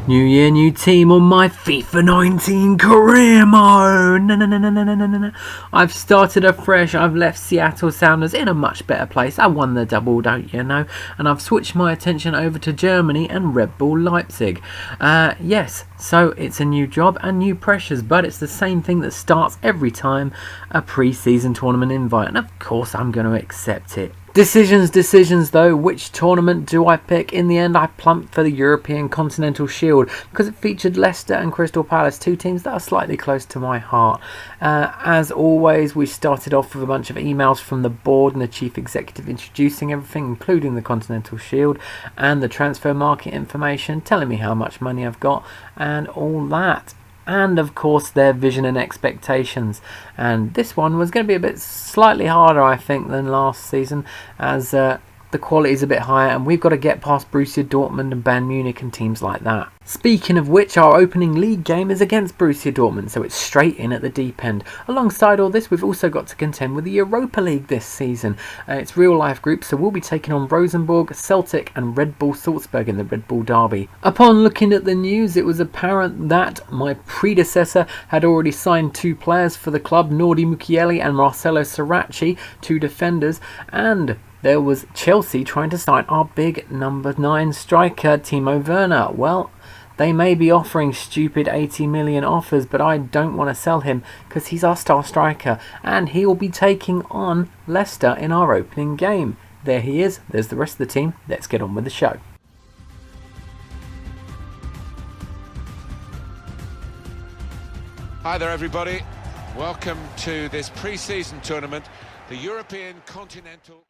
New year, new team on my FIFA 19 career mode. No. I've started afresh. I've left Seattle Sounders in a much better place. I won the double, don't you know? And I've switched my attention over to Germany and Red Bull Leipzig. Yes, so it's a new job and new pressures, but it's the same thing that starts every time a pre-season tournament invite. And of course, I'm going to accept it. Decisions though. Which tournament do I pick? In the end, I plumped for the European Continental Shield because it featured Leicester and Crystal Palace, two teams that are slightly close to my heart. As always, we started off with a bunch of emails from the board and the chief executive introducing everything, including the Continental Shield and the transfer market information, telling me how much money I've got and all that. And of course their vision and expectations, and this one was going to be a bit slightly harder I think than last season, as the quality is a bit higher and we've got to get past Borussia Dortmund and Bayern Munich and teams like that. Speaking of which, our opening league game is against Borussia Dortmund, so it's straight in at the deep end. Alongside all this, we've also got to contend with the Europa League this season. It's real life groups, so we'll be taking on Rosenborg, Celtic and Red Bull Salzburg in the Red Bull Derby. Upon looking at the news, it was apparent that my predecessor had already signed two players for the club, Nordi Mukiele and Marcelo Saracchi, two defenders, and there was Chelsea trying to sign our big number 9 striker, Timo Werner. Well, they may be offering stupid 80 million offers, but I don't want to sell him because he's our star striker and he will be taking on Leicester in our opening game. There he is. There's the rest of the team. Let's get on with the show. Hi there everybody. Welcome to this pre-season tournament, the European Continental.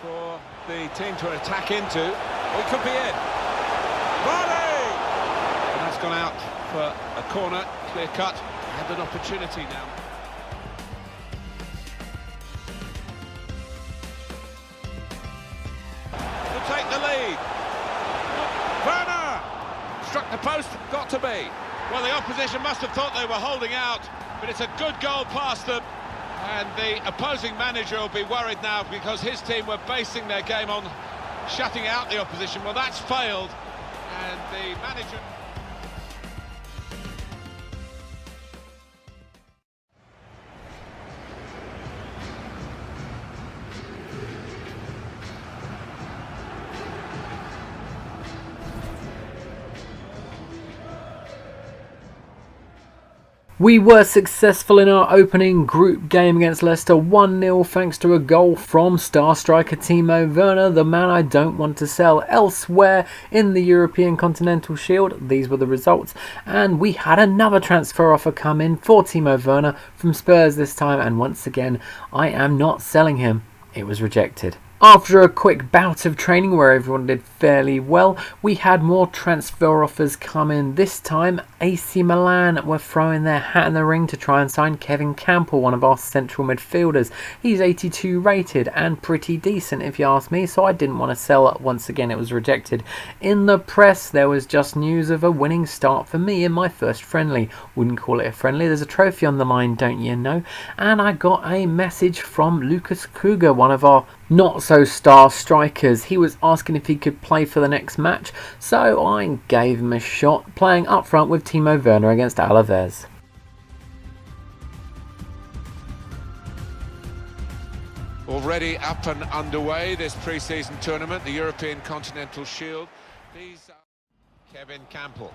For the team to attack into. We could be in. Volley! And that's gone out for a corner, clear cut. And an opportunity now. To take the lead. Werner! Struck the post, got to be. Well, the opposition must have thought they were holding out, but it's a good goal past them. And the opposing manager will be worried now because his team were basing their game on shutting out the opposition. Well, that's failed, and the manager... We were successful in our opening group game against Leicester 1-0 thanks to a goal from star striker Timo Werner, the man I don't want to sell. Elsewhere in the European Continental Shield, these were the results, and we had another transfer offer come in for Timo Werner from Spurs this time, and once again I am not selling him. It was rejected. After a quick bout of training where everyone did fairly well, we had more transfer offers come in. This time, AC Milan were throwing their hat in the ring to try and sign Kevin Campbell, one of our central midfielders. He's 82 rated and pretty decent if you ask me, so I didn't want to sell it. Once again, it was rejected. In the press, there was just news of a winning start for me in my first friendly. Wouldn't call it a friendly, there's a trophy on the line, don't you know? And I got a message from Lucas Kruger, one of our not-so-star strikers. He was asking if he could play for the next match, so I gave him a shot, playing up front with Timo Werner against Alaves. Already up and underway, this pre-season tournament, the European Continental Shield. These are Kevin Campbell,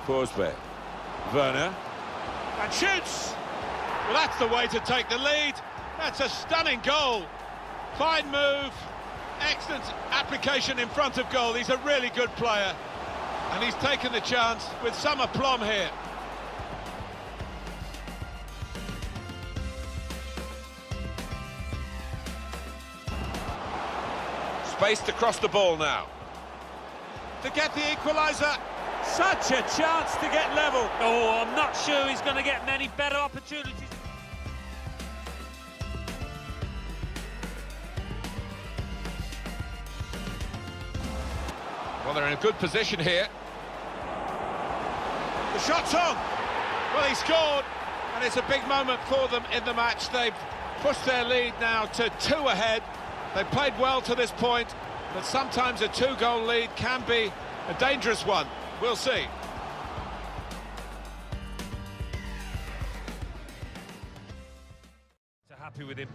Forsberg, Werner, and shoots! Well, that's the way to take the lead. That's a stunning goal. Fine move, excellent application in front of goal. He's a really good player, and he's taken the chance with some aplomb here. Spaced across the ball now. To get the equaliser. Such a chance to get level. Oh, I'm not sure he's going to get many better opportunities. Well, they're in a good position here. The shot's on. Well, he scored, and it's a big moment for them in the match. They've pushed their lead now to 2 ahead. They've played well to this point, but sometimes a 2-goal lead can be a dangerous one We'll see. So happy with him.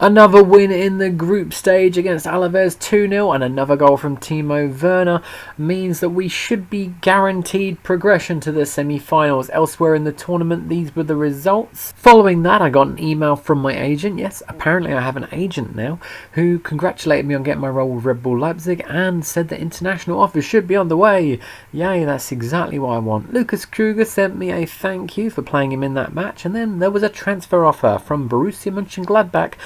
Another win in the group stage against Alaves 2-0 and another goal from Timo Werner means that we should be guaranteed progression to the semi-finals. Elsewhere in the tournament, these were the results. Following that, I got an email from my agent. Yes, apparently I have an agent now, who congratulated me on getting my role with RB Leipzig and said that international offers should be on the way. Yay, that's exactly what I want. Lucas Kruger sent me a thank you for playing him in that match, and then there was a transfer offer from Borussia Mönchengladbach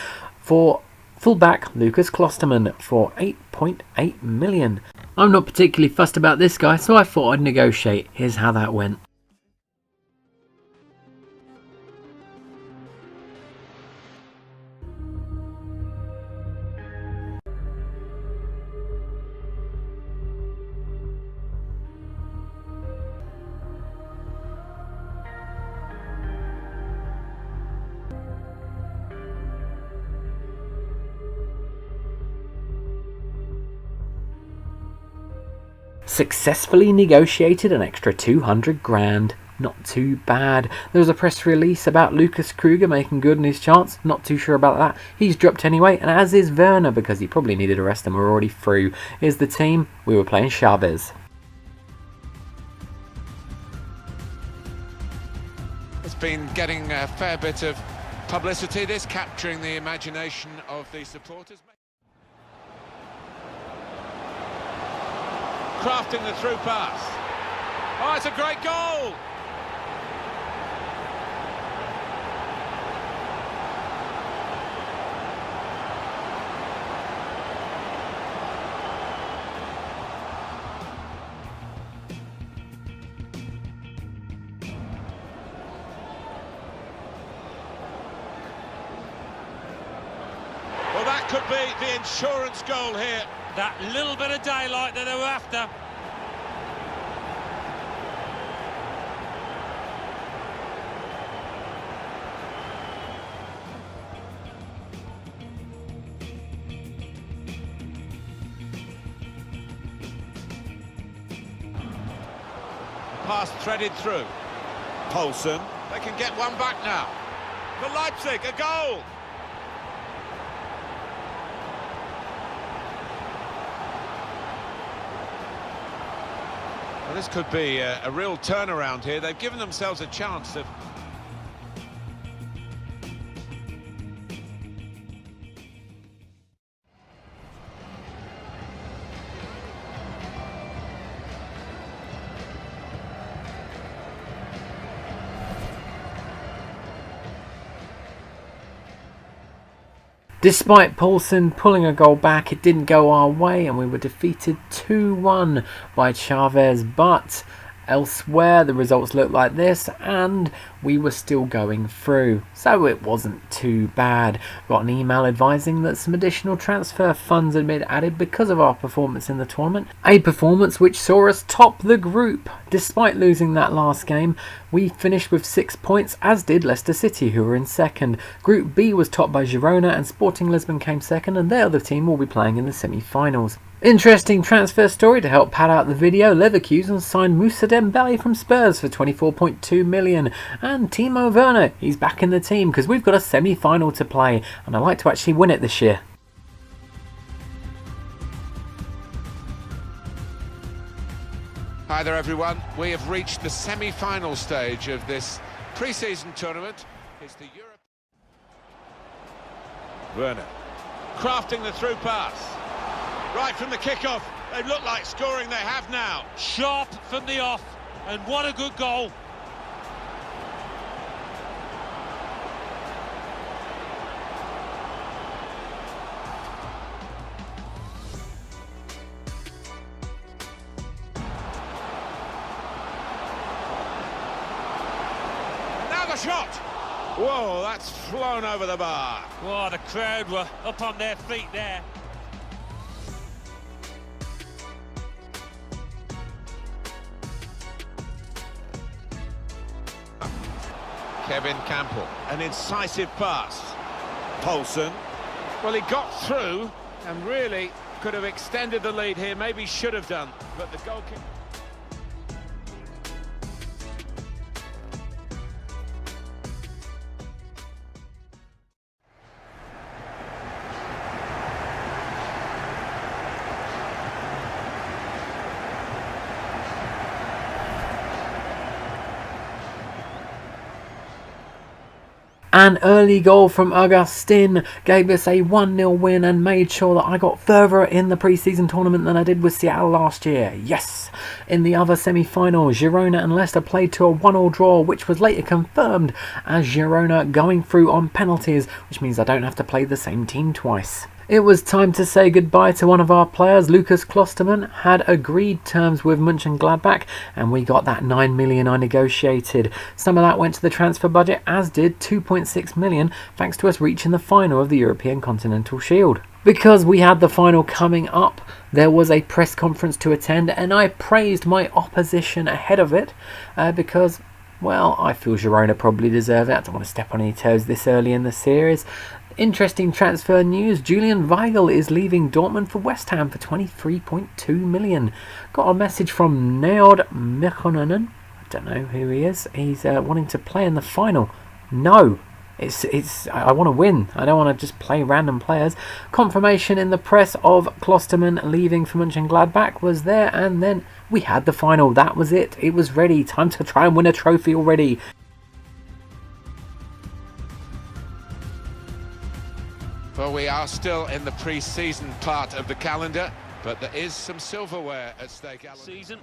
for fullback Lucas Klostermann for 8.8 million. I'm not particularly fussed about this guy, so I thought I'd negotiate. Here's how that went. Successfully negotiated an extra 200 grand. Not too bad. There was a press release about Lucas Kruger making good on his chance. Not too sure about that. He's dropped anyway, and as is Werner because he probably needed a rest and we're already through. Here's the team. We were playing Chavez. It's been getting a fair bit of publicity, this, capturing the imagination of the supporters. Crafting the through pass. Oh, it's a great goal! Well, that could be the insurance goal here. That little bit of daylight that they were after. Pass threaded through. Poulsen. They can get one back now. For Leipzig, a goal! Well, this could be a real turnaround here. They've given themselves a chance of... Despite Poulsen pulling a goal back, it didn't go our way and we were defeated 2-1 by Chavez, but elsewhere the results looked like this and we were still going through, so it wasn't too bad. Got an email advising that some additional transfer funds had been added because of our performance in the tournament, a performance which saw us top the group. Despite losing that last game, we finished with 6 points, as did Leicester City, who were in second. Group B was topped by Girona and Sporting Lisbon came second, and their other team will be playing in the semi-finals. Interesting transfer story to help pad out the video. Leverkusen signed Moussa Dembele from Spurs for 24.2 million, and Timo Werner, he's back in the team because we've got a semi-final to play and I'd like to actually win it this year. Hi there everyone, we have reached the semi-final stage of this pre-season tournament. It's the Europe... Werner, crafting the through pass. Right from the kick-off, they look like scoring, they have now. Sharp from the off, and what a good goal. Now the shot! Whoa, that's flown over the bar. Oh, the crowd were up on their feet there. Kevin Campbell, an incisive pass. Poulsen. Well, he got through and really could have extended the lead here, maybe should have done, but the goalkeeper... An early goal from Augustin gave us a 1-0 win and made sure that I got further in the pre-season tournament than I did with Seattle last year. Yes! In the other semi-final, Girona and Leicester played to a 1-1 draw, which was later confirmed as Girona going through on penalties, which means I don't have to play the same team twice. It was time to say goodbye to one of our players. Lucas Klosterman had agreed terms with Mönchengladbach and we got that 9 million I negotiated. Some of that went to the transfer budget, as did 2.6 million thanks to us reaching the final of the European Continental Shield. Because we had the final coming up, there was a press conference to attend and I praised my opposition ahead of it because, well, I feel Girona probably deserve it. I don't want to step on any toes this early in the series. Interesting transfer news, Julian Weigl is leaving Dortmund for West Ham for 23.2 million. Got a message from Neod Mekonnen. I don't know who he is. He's wanting to play in the final. No, I want to win. I don't want to just play random players. Confirmation in the press of Klosterman leaving for Mönchengladbach was there, and then we had the final. That was it. It was ready. Time to try and win a trophy already. Well, we are still in the pre-season part of the calendar, but there is some silverware at stake. Season.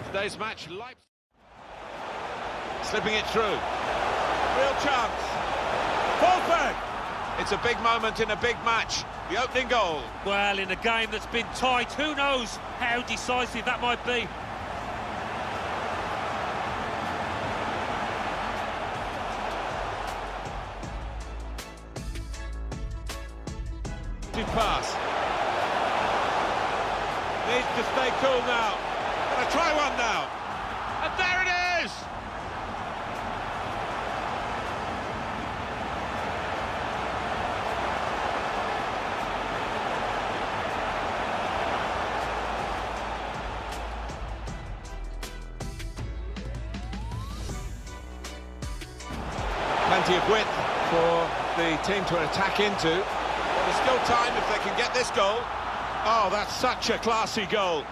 Today's match, Leipzig. Slipping it through. Real chance. Forsberg. It's a big moment in a big match. The opening goal. Well, in a game that's been tight, who knows how decisive that might be. Pass. Needs to stay cool now. Gonna try one now. And there it is! Plenty of width for the team to attack into. There's still time if they can get this goal. Oh, that's such a classy goal.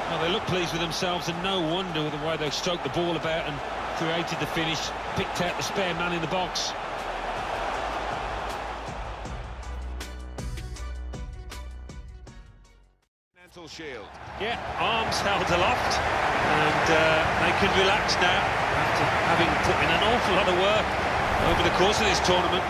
Well, they look pleased with themselves, and no wonder with the way they stroked the ball about and created the finish, picked out the spare man in the box. Continental Shield. Yeah, arms held aloft, and they can relax now after having put in an awful lot of work over the course of this tournament.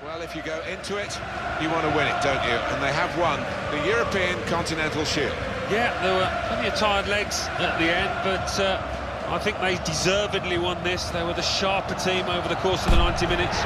Well, if you go into it, you want to win it, don't you? And they have won the European Continental Shield. Yeah, there were plenty of tired legs at the end, but I think they deservedly won this. They were the sharper team over the course of the 90 minutes.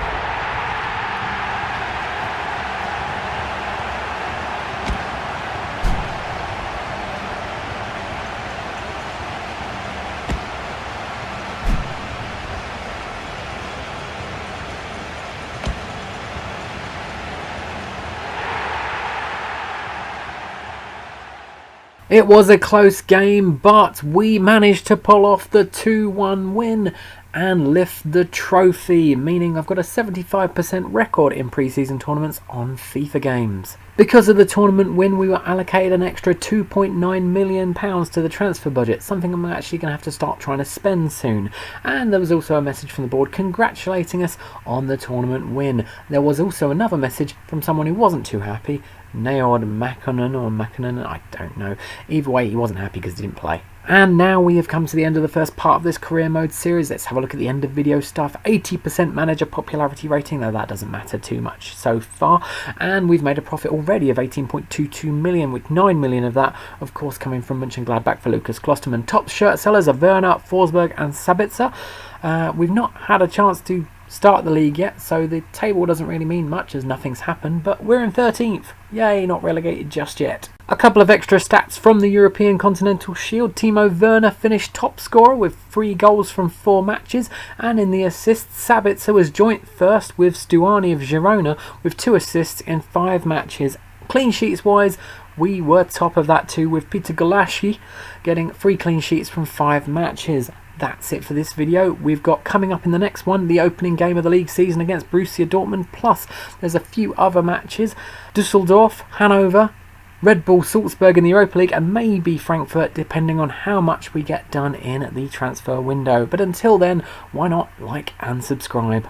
It was a close game, but we managed to pull off the 2-1 win and lift the trophy, meaning I've got a 75% record in pre-season tournaments on FIFA games. Because of the tournament win, we were allocated an extra £2.9 million to the transfer budget, something I'm actually going to have to start trying to spend soon. And there was also a message from the board congratulating us on the tournament win. There was also another message from someone who wasn't too happy, Neod Mekonnen, I don't know. Either way, he wasn't happy because he didn't play. And now we have come to the end of the first part of this career mode series. Let's have a look at the end of video stuff. 80% manager popularity rating, though that doesn't matter too much so far. And we've made a profit already of 18.22 million, with 9 million of that, of course, coming from Mönchengladbach for Lucas Klosterman. Top shirt sellers are Werner, Forsberg and Sabitzer. We've not had a chance to start the league yet, so the table doesn't really mean much as nothing's happened, but we're in 13th. Yay, not relegated just yet. A couple of extra stats from the European Continental Shield. Timo Werner finished top scorer with 3 goals from 4 matches, and in the assists, Sabitzer was joint first with Stuani of Girona with 2 assists in 5 matches. Clean sheets wise, we were top of that too, with Peter Golashi getting 3 clean sheets from 5 matches. That's it for this video. We've got coming up in the next one the opening game of the league season against Borussia Dortmund, plus there's a few other matches: Dusseldorf, Hanover, Red Bull Salzburg in the Europa League, and maybe Frankfurt, depending on how much we get done in the transfer window. But until then, why not like and subscribe?